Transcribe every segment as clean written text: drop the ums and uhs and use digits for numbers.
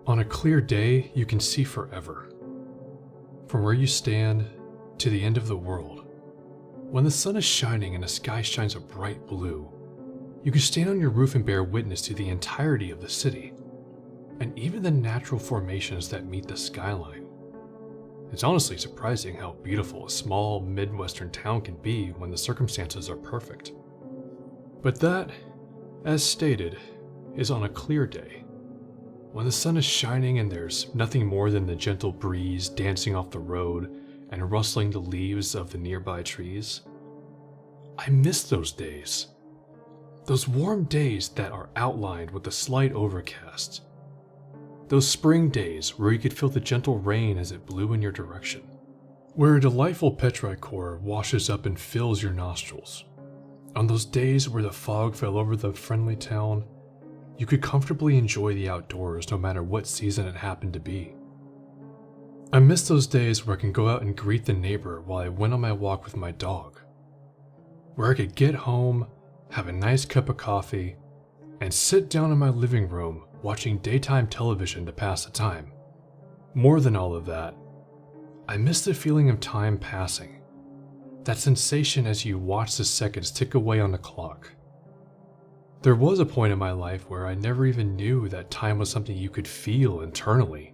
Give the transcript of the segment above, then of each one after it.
On a clear day, you can see forever. From where you stand to the end of the world. When the sun is shining and the sky shines a bright blue, you can stand on your roof and bear witness to the entirety of the city, and even the natural formations that meet the skyline. It's honestly surprising how beautiful a small Midwestern town can be when the circumstances are perfect. But that, as stated, is on a clear day. When the sun is shining and there's nothing more than the gentle breeze dancing off the road and rustling the leaves of the nearby trees. I miss those days. Those warm days that are outlined with a slight overcast. Those spring days where you could feel the gentle rain as it blew in your direction. Where a delightful petrichor washes up and fills your nostrils. On those days where the fog fell over the friendly town, you could comfortably enjoy the outdoors no matter what season it happened to be. I miss those days where I can go out and greet the neighbor while I went on my walk with my dog. Where I could get home, have a nice cup of coffee, and sit down in my living room watching daytime television to pass the time. More than all of that, I miss the feeling of time passing. That sensation as you watch the seconds tick away on the clock. There was a point in my life where I never even knew that time was something you could feel internally.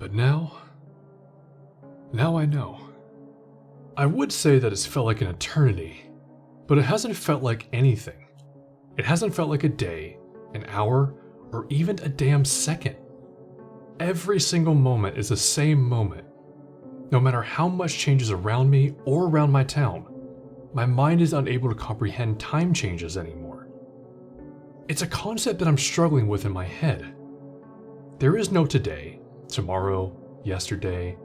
But now I know. I would say that it's felt like an eternity, but it hasn't felt like anything. It hasn't felt like a day, an hour, or even a damn second. Every single moment is the same moment. No matter how much changes around me or around my town, my mind is unable to comprehend time changes anymore. It's a concept that I'm struggling with in my head. There is no today, tomorrow, yesterday.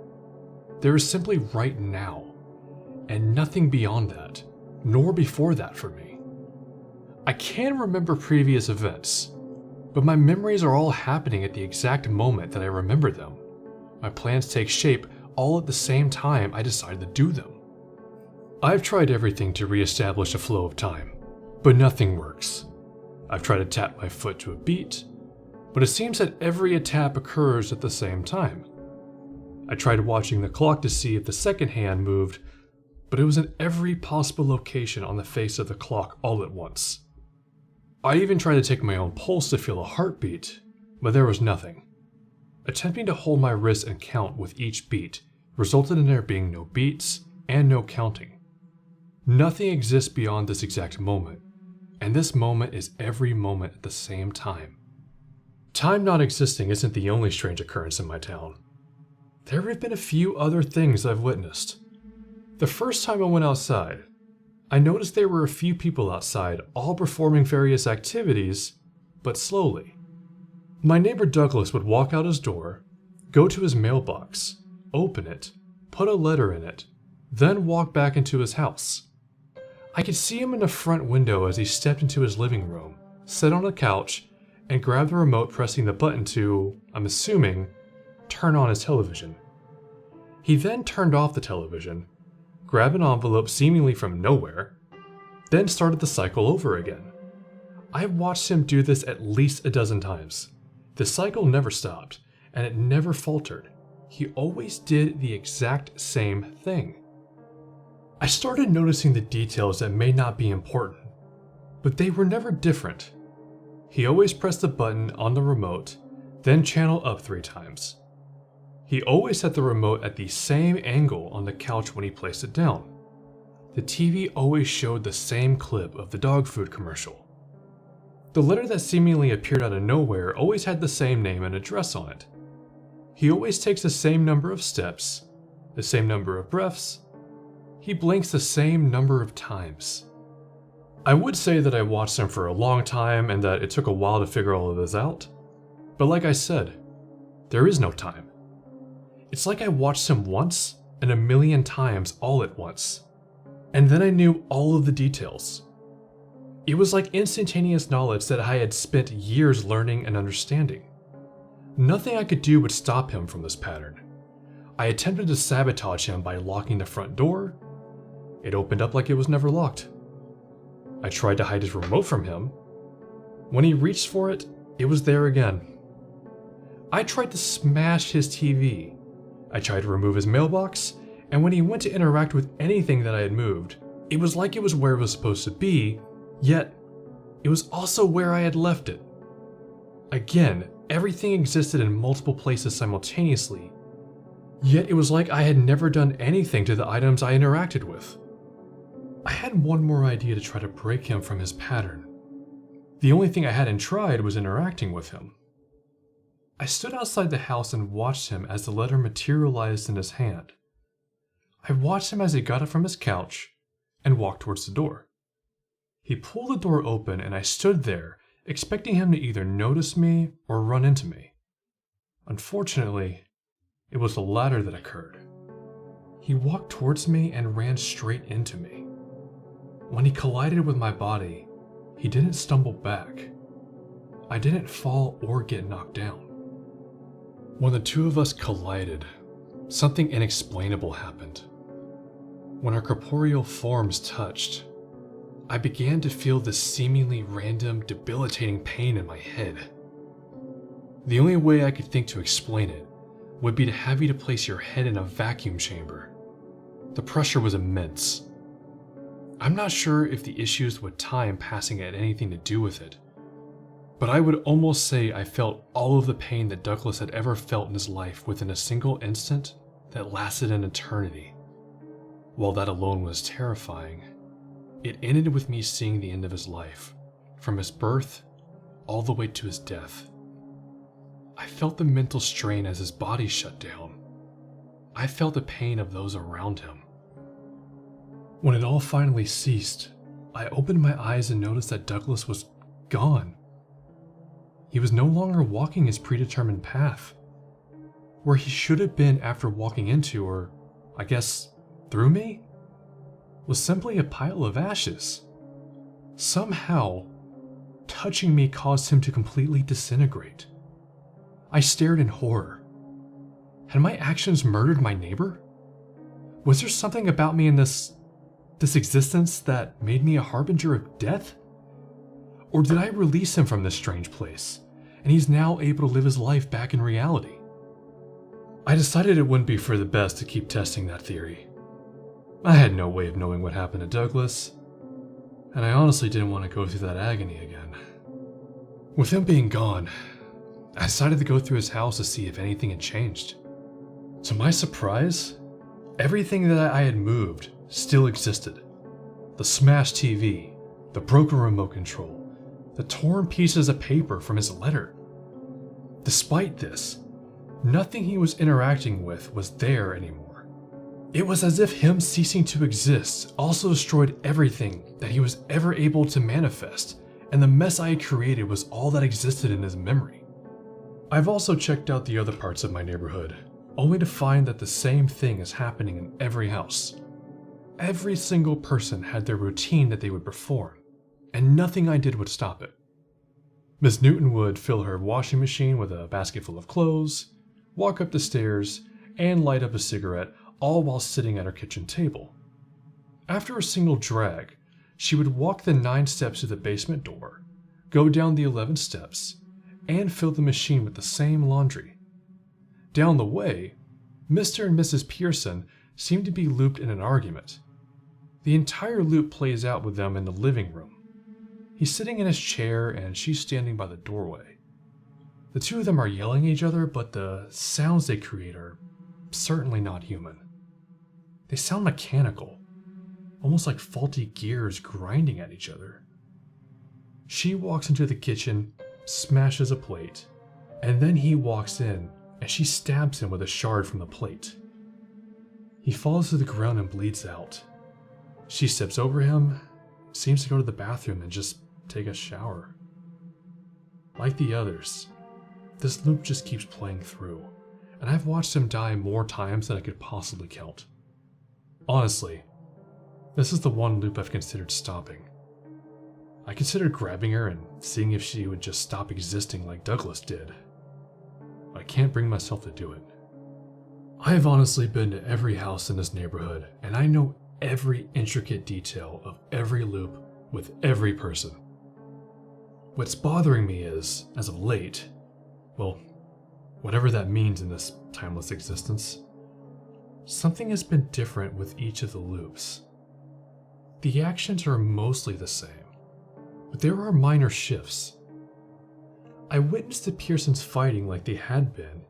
There is simply right now, and nothing beyond that, nor before that for me. I can remember previous events, but my memories are all happening at the exact moment that I remember them. My plans take shape all at the same time I decide to do them. I've tried everything to reestablish a flow of time, but nothing works. I've tried to tap my foot to a beat, but it seems that every tap occurs at the same time. I tried watching the clock to see if the second hand moved, but it was in every possible location on the face of the clock all at once. I even tried to take my own pulse to feel a heartbeat, but there was nothing. Attempting to hold my wrist and count with each beat resulted in there being no beats and no counting. Nothing exists beyond this exact moment, and this moment is every moment at the same time. Time not existing isn't the only strange occurrence in my town. There have been a few other things I've witnessed. The first time I went outside, I noticed there were a few people outside, all performing various activities, but slowly. My neighbor Douglas would walk out his door, go to his mailbox, open it, put a letter in it, then walk back into his house. I could see him in the front window as he stepped into his living room, sat on a couch, and grabbed the remote, pressing the button to, I'm assuming, turn on his television. He then turned off the television, grabbed an envelope seemingly from nowhere, then started the cycle over again. I watched him do this at least a dozen times. The cycle never stopped, and it never faltered. He always did the exact same thing. I started noticing the details that may not be important, but they were never different. He always pressed the button on the remote, then channel up 3 times. He always had the remote at the same angle on the couch when he placed it down. The TV always showed the same clip of the dog food commercial. The letter that seemingly appeared out of nowhere always had the same name and address on it. He always takes the same number of steps, the same number of breaths. He blinks the same number of times. I would say that I watched him for a long time and that it took a while to figure all of this out. But like I said, there is no time. It's like I watched him once and a million times all at once. And then I knew all of the details. It was like instantaneous knowledge that I had spent years learning and understanding. Nothing I could do would stop him from this pattern. I attempted to sabotage him by locking the front door. It opened up like it was never locked. I tried to hide his remote from him. When he reached for it, it was there again. I tried to smash his TV. I tried to remove his mailbox, and when he went to interact with anything that I had moved, it was like it was where it was supposed to be, yet it was also where I had left it. Again, everything existed in multiple places simultaneously, yet it was like I had never done anything to the items I interacted with. I had one more idea to try to break him from his pattern. The only thing I hadn't tried was interacting with him. I stood outside the house and watched him as the letter materialized in his hand. I watched him as he got up from his couch and walked towards the door. He pulled the door open and I stood there, expecting him to either notice me or run into me. Unfortunately, it was the latter that occurred. He walked towards me and ran straight into me. When he collided with my body, he didn't stumble back. I didn't fall or get knocked down. When the two of us collided, something inexplainable happened. When our corporeal forms touched, I began to feel this seemingly random, debilitating pain in my head. The only way I could think to explain it would be to have you to place your head in a vacuum chamber. The pressure was immense. I'm not sure if the issues with time passing had anything to do with it, but I would almost say I felt all of the pain that Douglas had ever felt in his life within a single instant that lasted an eternity. While that alone was terrifying, it ended with me seeing the end of his life, from his birth all the way to his death. I felt the mental strain as his body shut down. I felt the pain of those around him. When it all finally ceased, I opened my eyes and noticed that Douglas was gone. He was no longer walking his predetermined path. Where he should have been after walking into, or I guess through me, was simply a pile of ashes. Somehow, touching me caused him to completely disintegrate. I stared in horror. Had my actions murdered my neighbor? Was there something about me in this existence that made me a harbinger of death? Or did I release him from this strange place, and he's now able to live his life back in reality? I decided it wouldn't be for the best to keep testing that theory. I had no way of knowing what happened to Douglas, and I honestly didn't want to go through that agony again. With him being gone, I decided to go through his house to see if anything had changed. To my surprise, everything that I had moved still existed. The smashed TV, the broken remote control, the torn pieces of paper from his letter. Despite this, nothing he was interacting with was there anymore. It was as if him ceasing to exist also destroyed everything that he was ever able to manifest, and the mess I had created was all that existed in his memory. I've also checked out the other parts of my neighborhood, only to find that the same thing is happening in every house. Every single person had their routine that they would perform, and nothing I did would stop it. Miss Newton would fill her washing machine with a basket full of clothes, walk up the stairs, and light up a cigarette, all while sitting at her kitchen table. After a single drag, she would walk the 9 steps to the basement door, go down the 11 steps, and fill the machine with the same laundry. Down the way, Mr. and Mrs. Pearson seemed to be looped in an argument. The entire loop plays out with them in the living room. He's sitting in his chair and she's standing by the doorway. The two of them are yelling at each other, but the sounds they create are certainly not human. They sound mechanical, almost like faulty gears grinding at each other. She walks into the kitchen, smashes a plate, and then he walks in and she stabs him with a shard from the plate. He falls to the ground and bleeds out. She steps over him, seems to go to the bathroom and just take a shower. Like the others, this loop just keeps playing through, and I've watched him die more times than I could possibly count. Honestly, this is the one loop I've considered stopping. I considered grabbing her and seeing if she would just stop existing like Douglas did. I can't bring myself to do it. I have honestly been to every house in this neighborhood, and I know every intricate detail of every loop with every person. What's bothering me is, as of late, well, whatever that means in this timeless existence. Something has been different with each of the loops. The actions are mostly the same, but there are minor shifts. I witnessed the Pearsons fighting like they had been,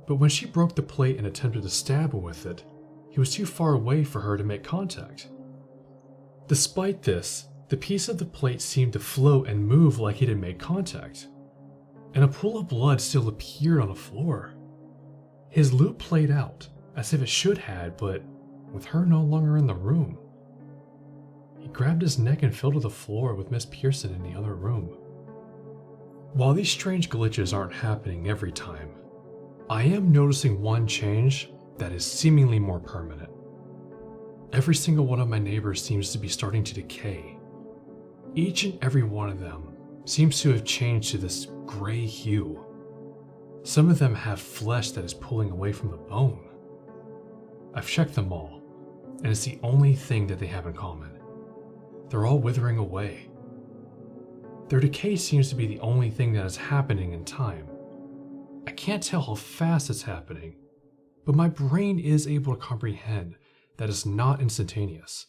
but when she broke the plate and attempted to stab him with it, he was too far away for her to make contact. Despite this, the piece of the plate seemed to float and move like it had made contact, and a pool of blood still appeared on the floor. His loop played out, as if it should have, but with her no longer in the room. He grabbed his neck and fell to the floor with Miss Pearson in the other room. While these strange glitches aren't happening every time, I am noticing one change that is seemingly more permanent. Every single one of my neighbors seems to be starting to decay. Each and every one of them seems to have changed to this gray hue. Some of them have flesh that is pulling away from the bone. I've checked them all, and it's the only thing that they have in common. They're all withering away. Their decay seems to be the only thing that is happening in time. I can't tell how fast it's happening, but my brain is able to comprehend that it's not instantaneous,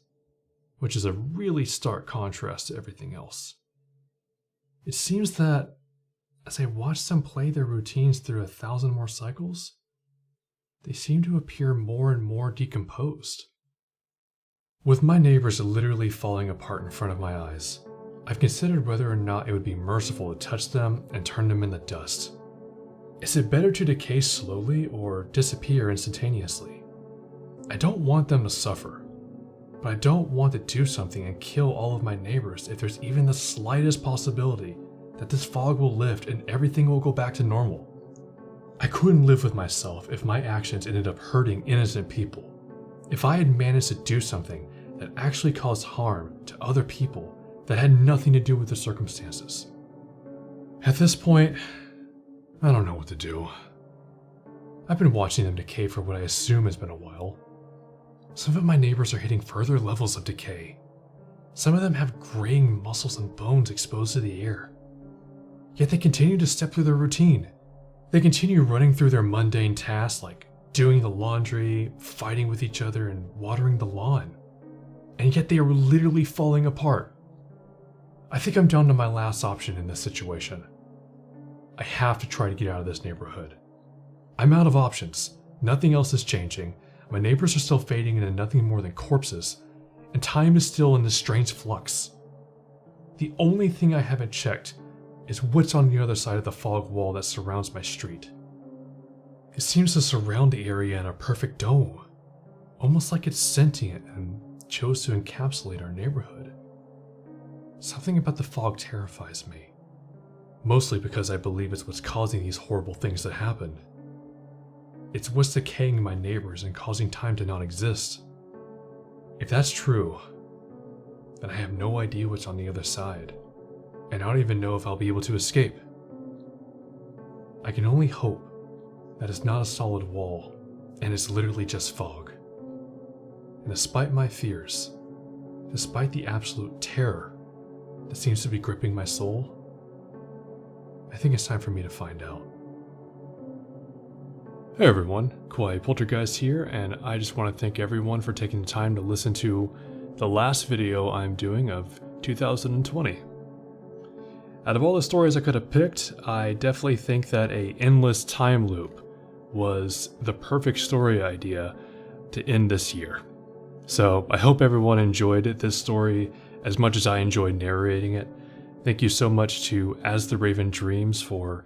which is a really stark contrast to everything else. It seems that as I watch them play their routines through 1,000 more cycles, they seem to appear more and more decomposed. With my neighbors literally falling apart in front of my eyes, I've considered whether or not it would be merciful to touch them and turn them into dust. Is it better to decay slowly or disappear instantaneously? I don't want them to suffer, but I don't want to do something and kill all of my neighbors if there's even the slightest possibility that this fog will lift and everything will go back to normal. I couldn't live with myself if my actions ended up hurting innocent people. If I had managed to do something that actually caused harm to other people that had nothing to do with the circumstances. At this point, I don't know what to do. I've been watching them decay for what I assume has been a while. Some of my neighbors are hitting further levels of decay. Some of them have graying muscles and bones exposed to the air. Yet they continue to step through their routine. They continue running through their mundane tasks like doing the laundry, fighting with each other, and watering the lawn. And yet they are literally falling apart. I think I'm down to my last option in this situation. I have to try to get out of this neighborhood. I'm out of options. Nothing else is changing. My neighbors are still fading into nothing more than corpses, and time is still in this strange flux. The only thing I haven't checked is what's on the other side of the fog wall that surrounds my street. It seems to surround the area in a perfect dome, almost like it's sentient and chose to encapsulate our neighborhood. Something about the fog terrifies me, mostly because I believe it's what's causing these horrible things to happen. It's what's decaying my neighbors and causing time to not exist. If that's true, then I have no idea what's on the other side, and I don't even know if I'll be able to escape. I can only hope that it's not a solid wall, and it's literally just fog. And despite my fears, despite the absolute terror that seems to be gripping my soul, I think it's time for me to find out. Hey everyone, Quiet Poltergeist here, and I just want to thank everyone for taking the time to listen to the last video I'm doing of 2020. Out of all the stories I could have picked, I definitely think that a endless time loop was the perfect story idea to end this year. So I hope everyone enjoyed this story as much as I enjoyed narrating it. Thank you so much to As the Raven Dreams for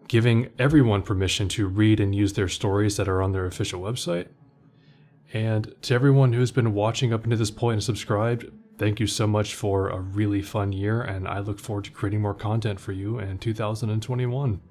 giving everyone permission to read and use their stories that are on their official website. And to everyone who's been watching up until this point and subscribed, thank you so much for a really fun year, and I look forward to creating more content for you in 2021.